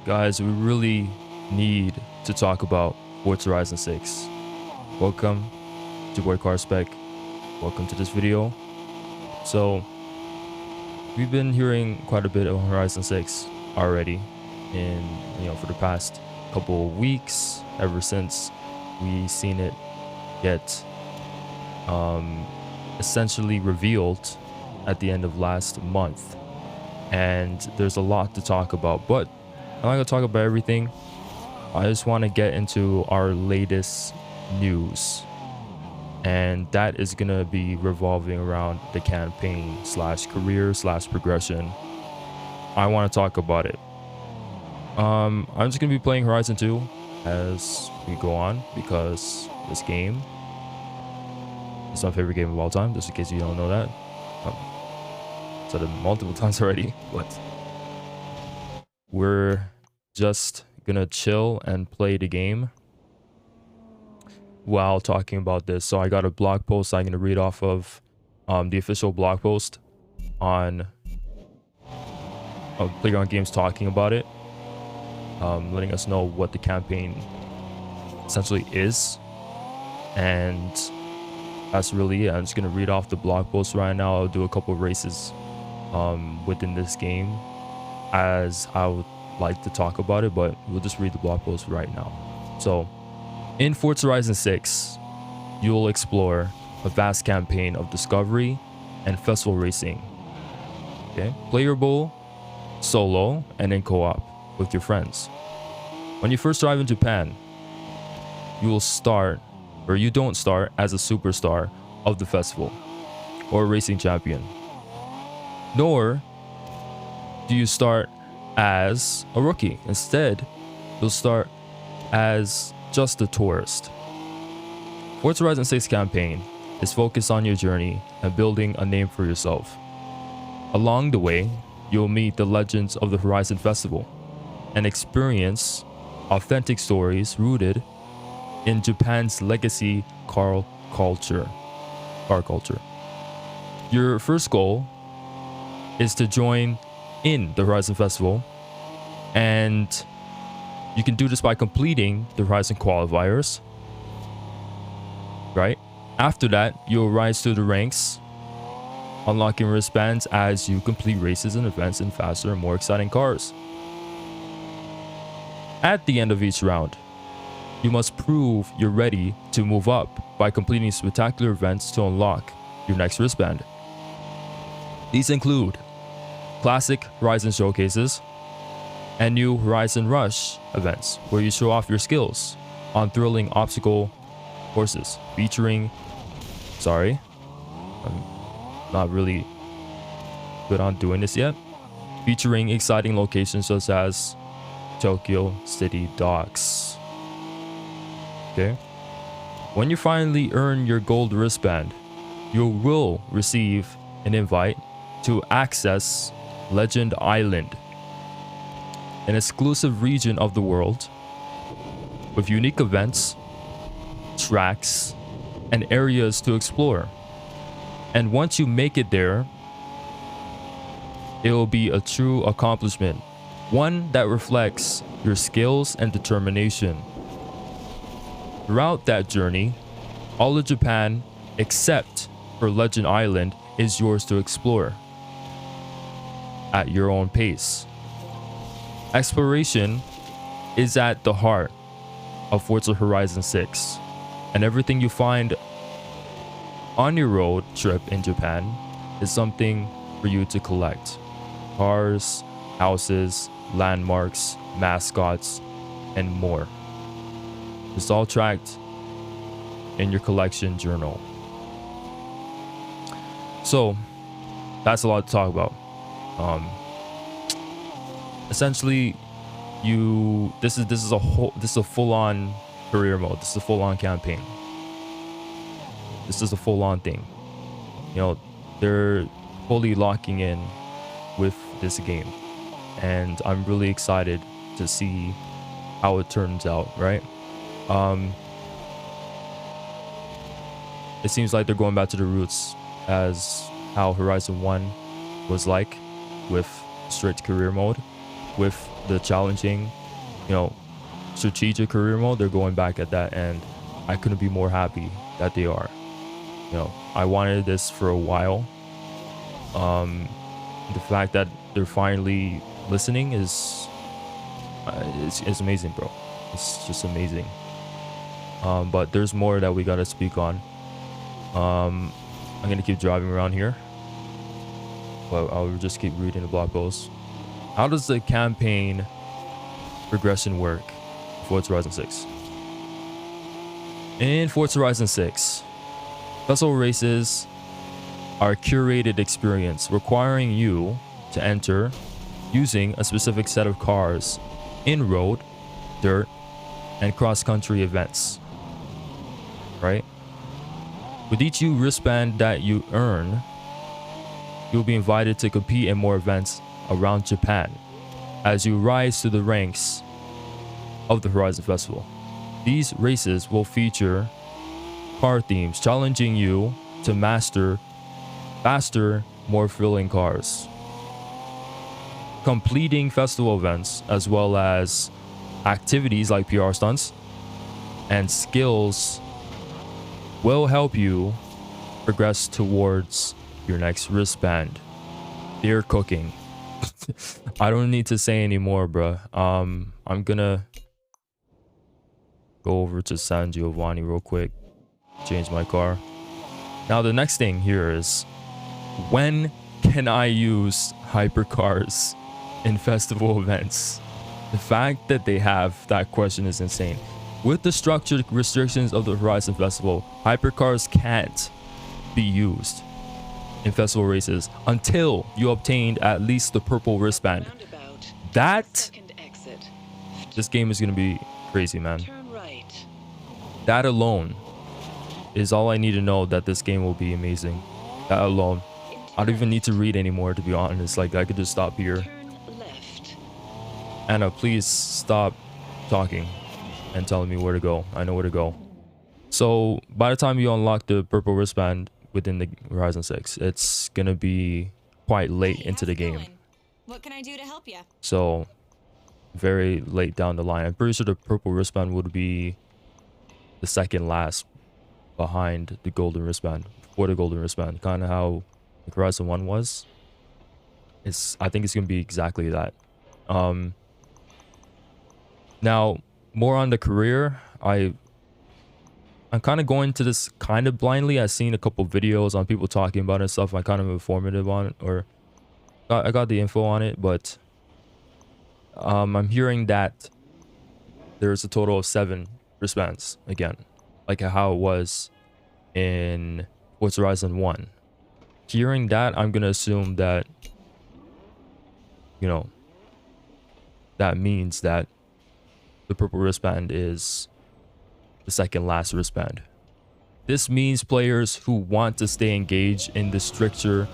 Guys, we really need to talk about Forza Horizon 6. Welcome to Boy Car Spec. Welcome to this video. So, we've been hearing quite a bit of Horizon 6 already for the past couple of weeks, ever since we seen it get essentially revealed at the end of last month. And there's a lot to talk about, but I'm not gonna talk about everything. I just want to get into our latest news, and that is gonna be revolving around the campaign slash career slash progression. I want to talk about it. I'm just gonna be playing Horizon 2 as we go on, because this game is my favorite game of all time, just in case you don't know that. Said it multiple times already, but we're just gonna chill and play the game while talking about this. So I got a blog post I'm gonna read off of, the official blog post on Playground Games, talking about it, letting us know what the campaign essentially is, and that's really it. I'm just gonna read off the blog post right now. I'll do a couple of races within this game as I would like to talk about it, but we'll just read the blog post right now. So, in Forza Horizon 6, you will explore a vast campaign of discovery and festival racing. Okay, playable solo and in co-op with your friends. When you first arrive in Japan, you will start, or you don't start, as a superstar of the festival or a racing champion, nor do you start as a rookie. Instead, you'll start as just a tourist. Forza Horizon 6 campaign is focused on your journey and building a name for yourself. Along the way, you'll meet the legends of the Horizon Festival and experience authentic stories rooted in Japan's legacy car culture. Your first goal is to join in the Horizon Festival, and you can do this by completing the Horizon qualifiers, right? After that, you'll rise through the ranks, unlocking wristbands as you complete races and events in faster and more exciting cars. At the end of each round, you must prove you're ready to move up by completing spectacular events to unlock your next wristband. These include classic Horizon showcases and new Horizon Rush events, where you show off your skills on thrilling obstacle courses featuring... Sorry, I'm not really good on doing this yet. Featuring exciting locations such as Tokyo City Docks. Okay. When you finally earn your gold wristband, you will receive an invite to access Legend Island, an exclusive region of the world with unique events, tracks, and areas to explore. And once you make it there, it will be a true accomplishment, one that reflects your skills and determination. Throughout that journey, all of Japan, except for Legend Island, is yours to explore at your own pace. Exploration is at the heart of Forza Horizon 6, and everything you find on your road trip in Japan is something for you to collect. Cars, houses, landmarks, mascots, and more. It's all tracked in your collection journal. So that's a lot to talk about. Essentially, this is a full-on career mode. This is a full-on campaign. This is a full-on thing. You know, they're fully locking in with this game, and I'm really excited to see how it turns out, right? It seems like they're going back to the roots as how Horizon 1 was like, with strict career mode, with the challenging you know, strategic career mode, they're going back at that, and I couldn't be more happy that they are. You know, I wanted this for a while. The fact that they're finally listening is it's amazing, bro. It's just amazing. But there's more that we gotta speak on. I'm gonna keep driving around here, but I'll just keep reading the blog post. How does the campaign progression work for Forza Horizon 6? In Forza Horizon 6, festival races are a curated experience requiring you to enter using a specific set of cars in road, dirt, and cross-country events, right? With each U wristband that you earn, you'll be invited to compete in more events around Japan as you rise to the ranks of the Horizon Festival. These races will feature car themes challenging you to master faster, more thrilling cars. Completing festival events as well as activities like PR stunts and skills will help you progress towards your next wristband. They're cooking. I don't need to say anymore, bruh. I'm gonna go over to San Giovanni real quick, change my car. Now the next thing here is, when can I use hypercars in festival events? The fact that they have that question is insane. With the structured restrictions of the Horizon Festival, hypercars can't be used in festival races until you obtained at least the purple wristband. That, this game is gonna be crazy, man. That alone is all I need to know that this game will be amazing. That alone. I don't even need to read anymore, to be honest. Like, I could just stop here. Anna, please stop talking and telling me where to go. I know where to go. So by the time you unlock the purple wristband within the Horizon 6, it's gonna be quite late into the game. What can I do to help you? So very late down the line. I'm pretty sure the purple wristband would be the second last behind the golden wristband, before the golden wristband, kind of how Horizon 1 was. I think it's gonna be exactly that. Now more on the career, I'm kind of going to this kind of blindly. I've seen a couple videos on people talking about it and stuff. I'm kind of informative on it, or I got the info on it, but I'm hearing that there's a total of 7 wristbands again, like how it was in Forza Horizon 1. Hearing that, I'm gonna assume that, you know, that means that the purple wristband is the second last wristband. This means players who want to stay engaged in the stricter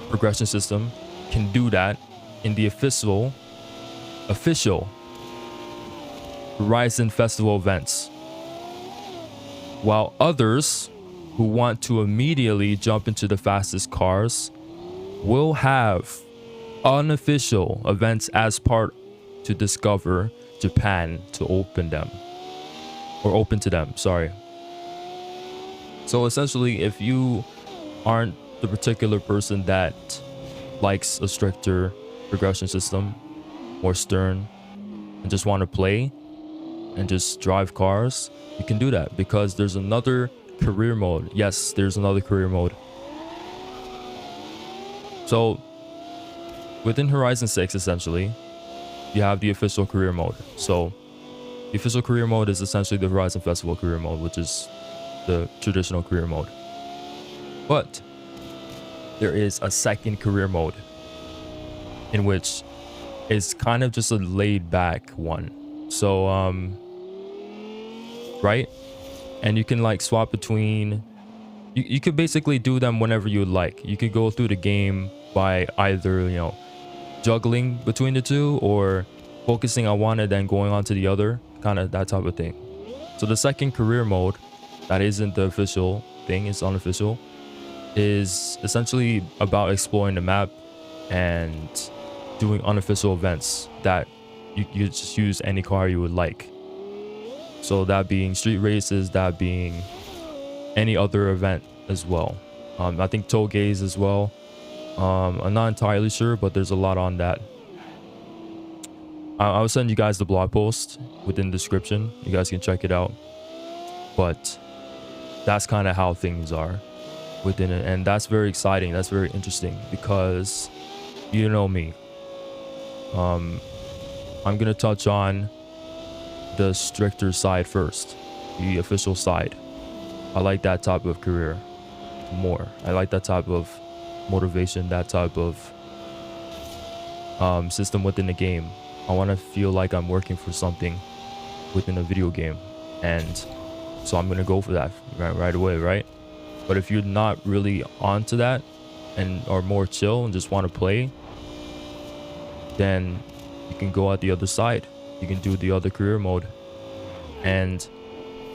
progression system can do that in the official Horizon Festival events, while others who want to immediately jump into the fastest cars will have unofficial events as part to discover Japan to open to them, sorry. So essentially, if you aren't the particular person that likes a stricter progression system, more stern, and just want to play and just drive cars, you can do that because there's another career mode. Yes, there's another career mode. So within Horizon 6, essentially, you have the official career mode. So the official career mode is essentially the Horizon Festival career mode, which is the traditional career mode. But there is a second career mode in which is kind of just a laid back one. So right, and you can like swap between, you could basically do them whenever you would like. You could go through the game by either, you know, juggling between the two or focusing on one and then going on to the other, kind of that type of thing. So the second career mode that isn't the official thing, it's unofficial, is essentially about exploring the map and doing unofficial events that you just use any car you would like. So that being street races, that being any other event as well. I think toll gaze as well. I'm not entirely sure, but there's a lot on that. I'll send you guys the blog post within the description. You guys can check it out. But that's kind of how things are within it, and that's very exciting. That's very interesting because you know me. I'm gonna touch on the stricter side first, the official side. I like that type of career more. I like that type of motivation, that type of system within the game. I want to feel like I'm working for something within a video game, and so I'm gonna go for that right away, right? But if you're not really onto that and are more chill and just want to play, then you can go out the other side. You can do the other career mode, and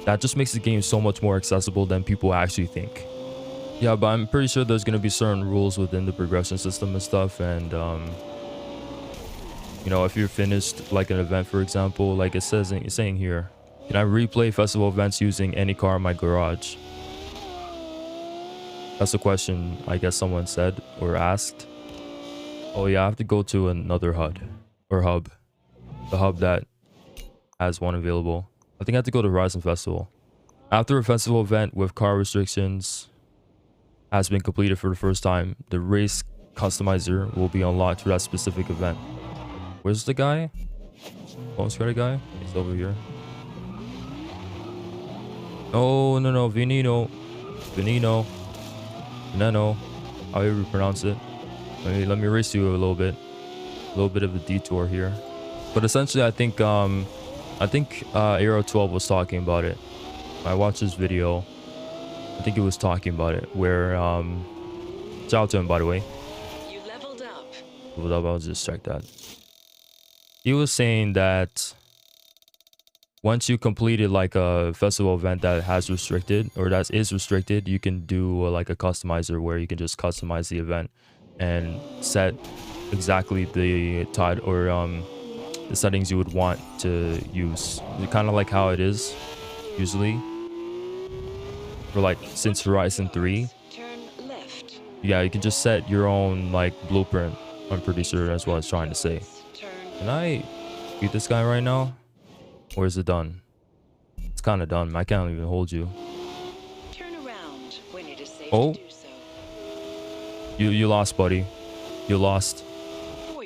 that just makes the game so much more accessible than people actually think. Yeah, but I'm pretty sure there's going to be certain rules within the progression system and stuff, and you know, if you're finished like an event, for example, like it's saying here, can I replay festival events using any car in my garage? That's a question I guess someone said or asked. Oh yeah, I have to go to another HUD or hub. The hub that has one available. I think I have to go to Horizon Festival. After a festival event with car restrictions has been completed for the first time, the race customizer will be unlocked for that specific event. Where's the guy? Bonus credit guy? He's over here. Oh, no, Vinino. Veneno, however you pronounce it. Let me race you a little bit of a detour here. But essentially, I think Aero 12 was talking about it. I watched this video. I think it was talking about it. Where shout out to him, by the way. You leveled up. I'll just check that. He was saying that once you completed like a festival event that has restricted or that is restricted, you can do like a customizer where you can just customize the event and set exactly the tide or the settings you would want to use. Kind of like how it is usually for like since Horizon 3. Turn left. Yeah, you can just set your own like blueprint. I'm pretty sure that's what I was trying to say. Can I beat this guy right now? Or is it done? It's kind of done. I can't even hold you. Turn around when it is safe Oh. to do so. You lost, buddy. You lost.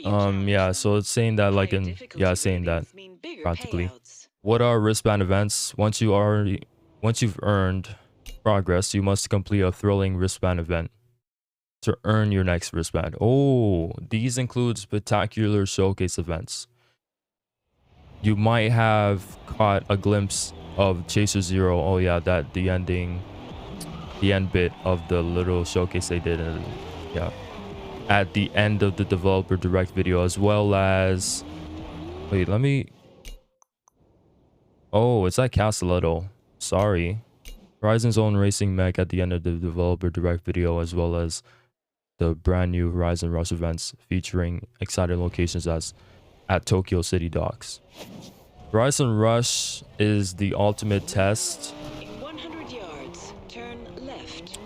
Yeah, so it's saying that like in saying that practically. What are wristband events? Once you've earned progress, you must complete a thrilling wristband event to earn your next wristband. Oh, these include spectacular showcase events. You might have caught a glimpse of Chaser Zero. Oh yeah, that the end bit of the little showcase they did, and yeah, at the end of the developer direct video, as well as wait, let me. Oh, it's at Castelletto. Sorry, Horizon's own racing mech at the end of the developer direct video, as well as the brand new Horizon Rush events featuring exciting locations as at Tokyo City Docks. Horizon Rush is the ultimate test In 100 yards, turn left.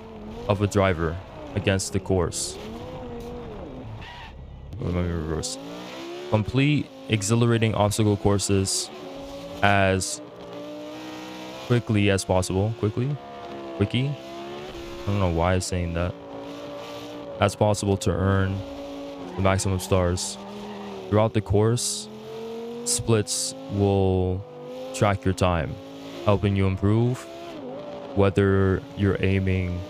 of a driver against the course. Let me reverse. Complete exhilarating obstacle courses as quickly as possible. Quickie? I don't know why it's saying that. As possible to earn the maximum stars. Throughout the course, splits will track your time, helping you improve whether you're aiming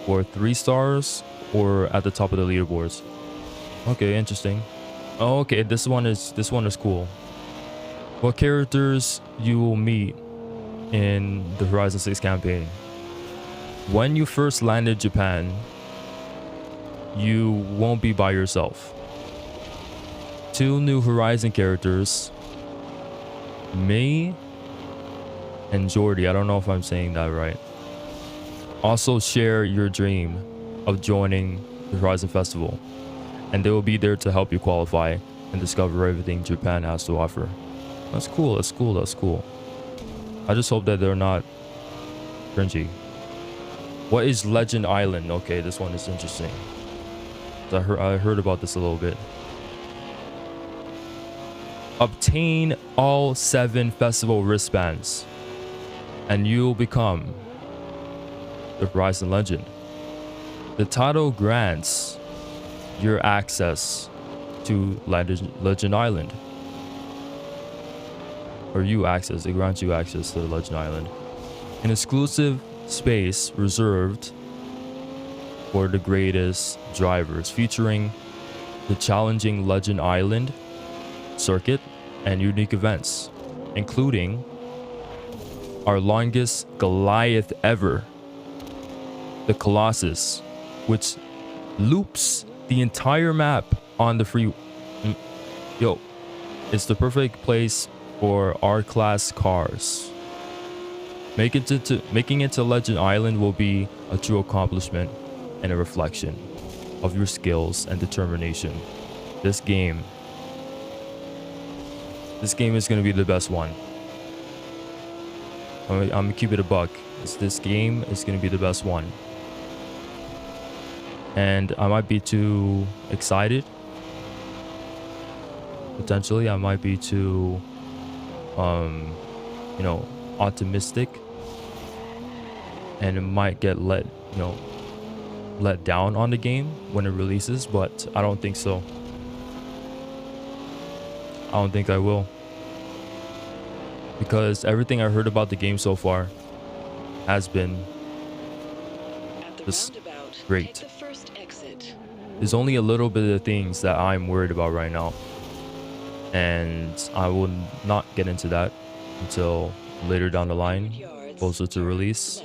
for 3 stars or at the top of the leaderboards. Okay, interesting. Oh, okay, this one is cool. What characters you will meet in the Horizon 6 campaign? When you first land in Japan, you won't be by yourself. 2 new Horizon characters, May and Jordy, I don't know if I'm saying that right, also share your dream of joining the Horizon Festival, and they will be there to help you qualify and discover everything Japan has to offer. That's cool. That's cool. That's cool. I just hope that they're not cringy. What is Legend Island? Okay, this one is interesting. I heard about this a little bit. Obtain all 7 festival wristbands, and you'll become the Horizon Legend. The title grants your access to Legend Island. Or it grants you access to Legend Island. An exclusive space reserved for the greatest drivers, featuring the challenging Legend Island circuit and unique events, including our longest Goliath ever, the Colossus, which loops the entire map on the free. Yo, it's the perfect place for R-class cars. Making it to Legend Island will be a true accomplishment and a reflection of your skills and determination. This game is going to be the best one. I'm gonna keep it a buck. This game is going to be the best one. And I might be too excited. Potentially, I might be too, optimistic. And it might get let down on the game when it releases, but I don't think so. I don't think I will. Because everything I heard about the game so far has been just great. There's only a little bit of things that I'm worried about right now. And I will not get into that until later down the line, closer to release.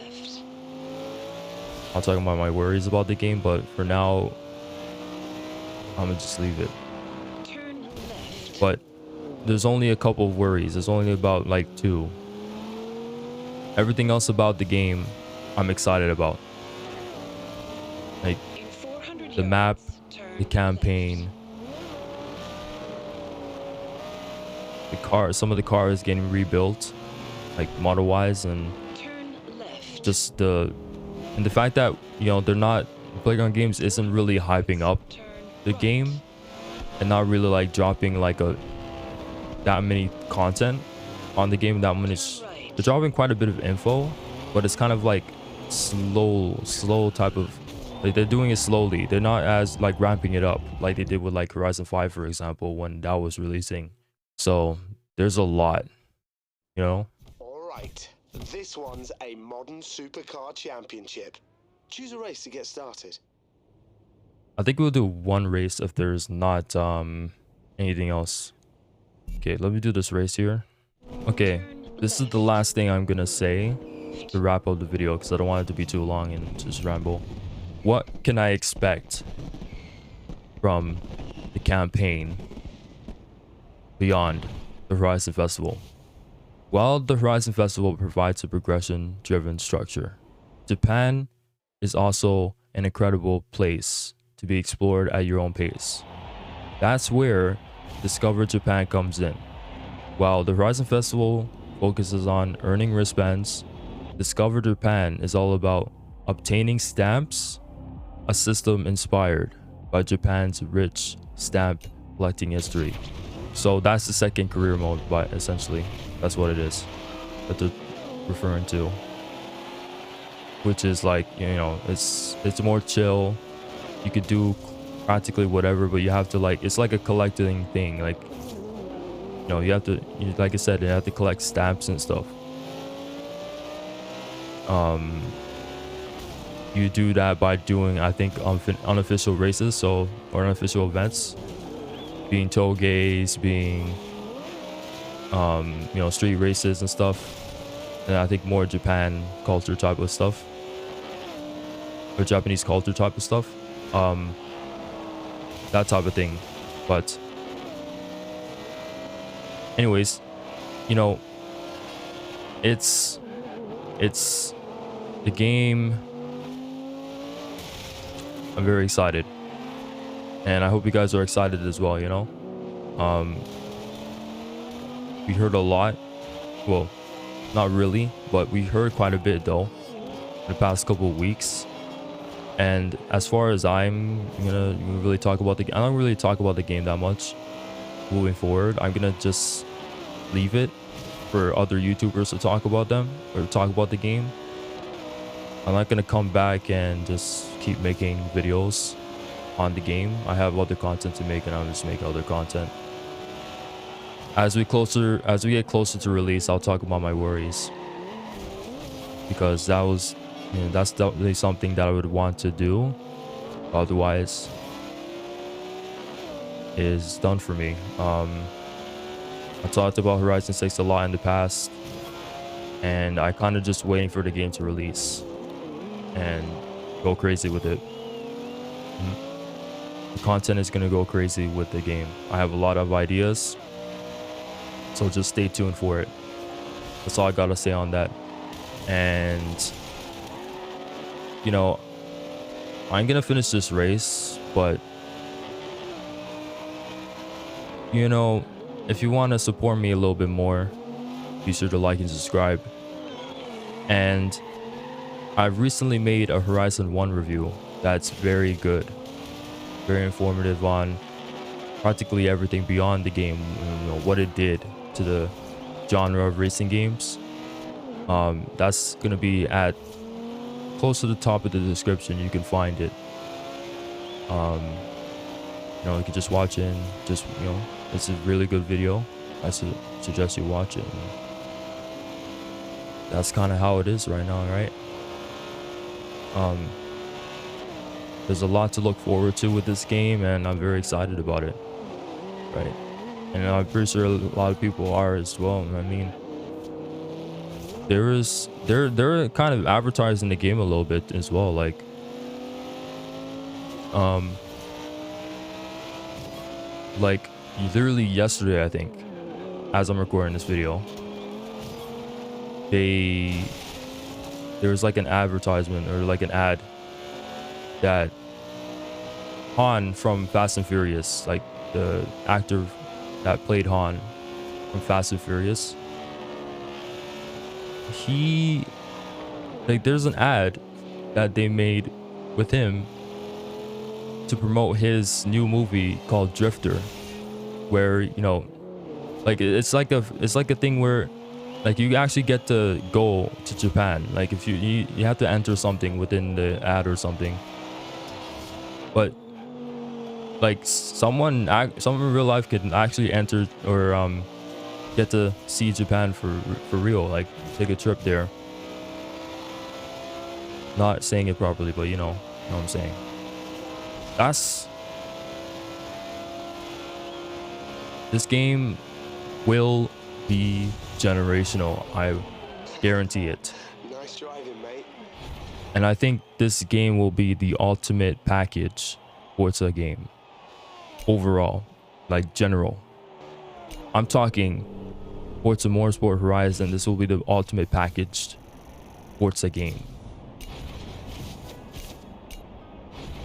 I'll talk about my worries about the game, but for now, I'm gonna just leave it. But there's only a couple of worries. There's only about like 2. Everything else about the game, I'm excited about. Like the map, the campaign, the car. Some of the cars getting rebuilt, like model-wise, and just the fact that they're not, Playground Games isn't really hyping up the game and not really like dropping like that many content on the game. They're dropping quite a bit of info, but it's kind of like slow type of, like they're doing it slowly. They're not as like ramping it up like they did with like Horizon 5, for example, when that was releasing. So there's a lot, All right, this one's a modern supercar championship. Choose a race to get started. I think we'll do one race if there's not anything else. Okay, let me do this race here. Okay, this is the last thing I'm gonna say to wrap up the video, because I don't want it to be too long and just ramble. What can I expect from the campaign beyond the Horizon Festival? While the Horizon Festival provides a progression-driven structure, Japan is also an incredible place to be explored at your own pace. That's where Discover Japan comes in. While the Horizon Festival focuses on earning wristbands, Discover Japan is all about obtaining stamps, a system inspired by Japan's rich stamp collecting history. So that's the second career mode, but essentially that's what it is that they're referring to, which is like, it's more chill. You could do practically whatever, but you have to like, it's like a collecting thing. Like, you have to, like I said, you have to collect stamps and stuff. You do that by doing, I think, unofficial races, or unofficial events, being togeis, being street races and stuff. And I think more Japan culture type of stuff, or Japanese culture type of stuff, that type of thing. But anyways, it's the game. I'm very excited, and I hope you guys are excited as well. We heard a lot. Well, not really, but we heard quite a bit though in the past couple of weeks. And as far as I'm gonna really talk about I don't really talk about the game that much moving forward. I'm gonna just leave it for other YouTubers to talk about them or talk about the game. I'm not gonna come back and just keep making videos on the game. I have other content to make, and I'm just making other content. As we get closer to release, I'll talk about my worries, because that was, that's definitely something that I would want to do. Otherwise, is done for me. I talked about Horizon 6 a lot in the past, and I kind of just waiting for the game to release and go crazy with it. The content is gonna go crazy with the game. I have a lot of ideas, so just stay tuned for it. That's all I gotta say on that. And I'm gonna finish this race, but if you want to support me a little bit more, be sure to like and subscribe. And I've recently made a Horizon 1 review that's very good, very informative on practically everything beyond the game, what it did to the genre of racing games. That's gonna be at close to the top of the description. You can find it. You can just watch it and just it's a really good video. I suggest you watch it. That's kind of how it is right now, right? There's a lot to look forward to with this game, and I'm very excited about it, right? And I'm pretty sure a lot of people are as well. I mean, they're kind of advertising the game a little bit as well, like literally yesterday, I think, as I'm recording this video, there was like an advertisement or like an ad that Han from Fast and Furious, like the actor that played Han from Fast and Furious, there's an ad that they made with him to promote his new movie called Drifter, where it's like a thing where like you actually get to go to Japan. Like if you have to enter something within the ad or something, but like someone in real life can actually enter or get to see Japan for real, like take a trip there. Not saying it properly, but you know what I'm saying. This game will be generational. I guarantee it. Nice driving, mate. And I think this game will be the ultimate package Forza game. Overall, like general. I'm talking Forza Motorsport Horizon. This will be the ultimate packaged Forza game.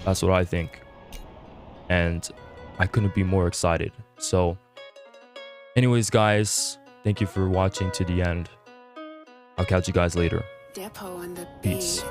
That's what I think. And I couldn't be more excited. So anyways, guys, thank you for watching to the end. I'll catch you guys later. Peace.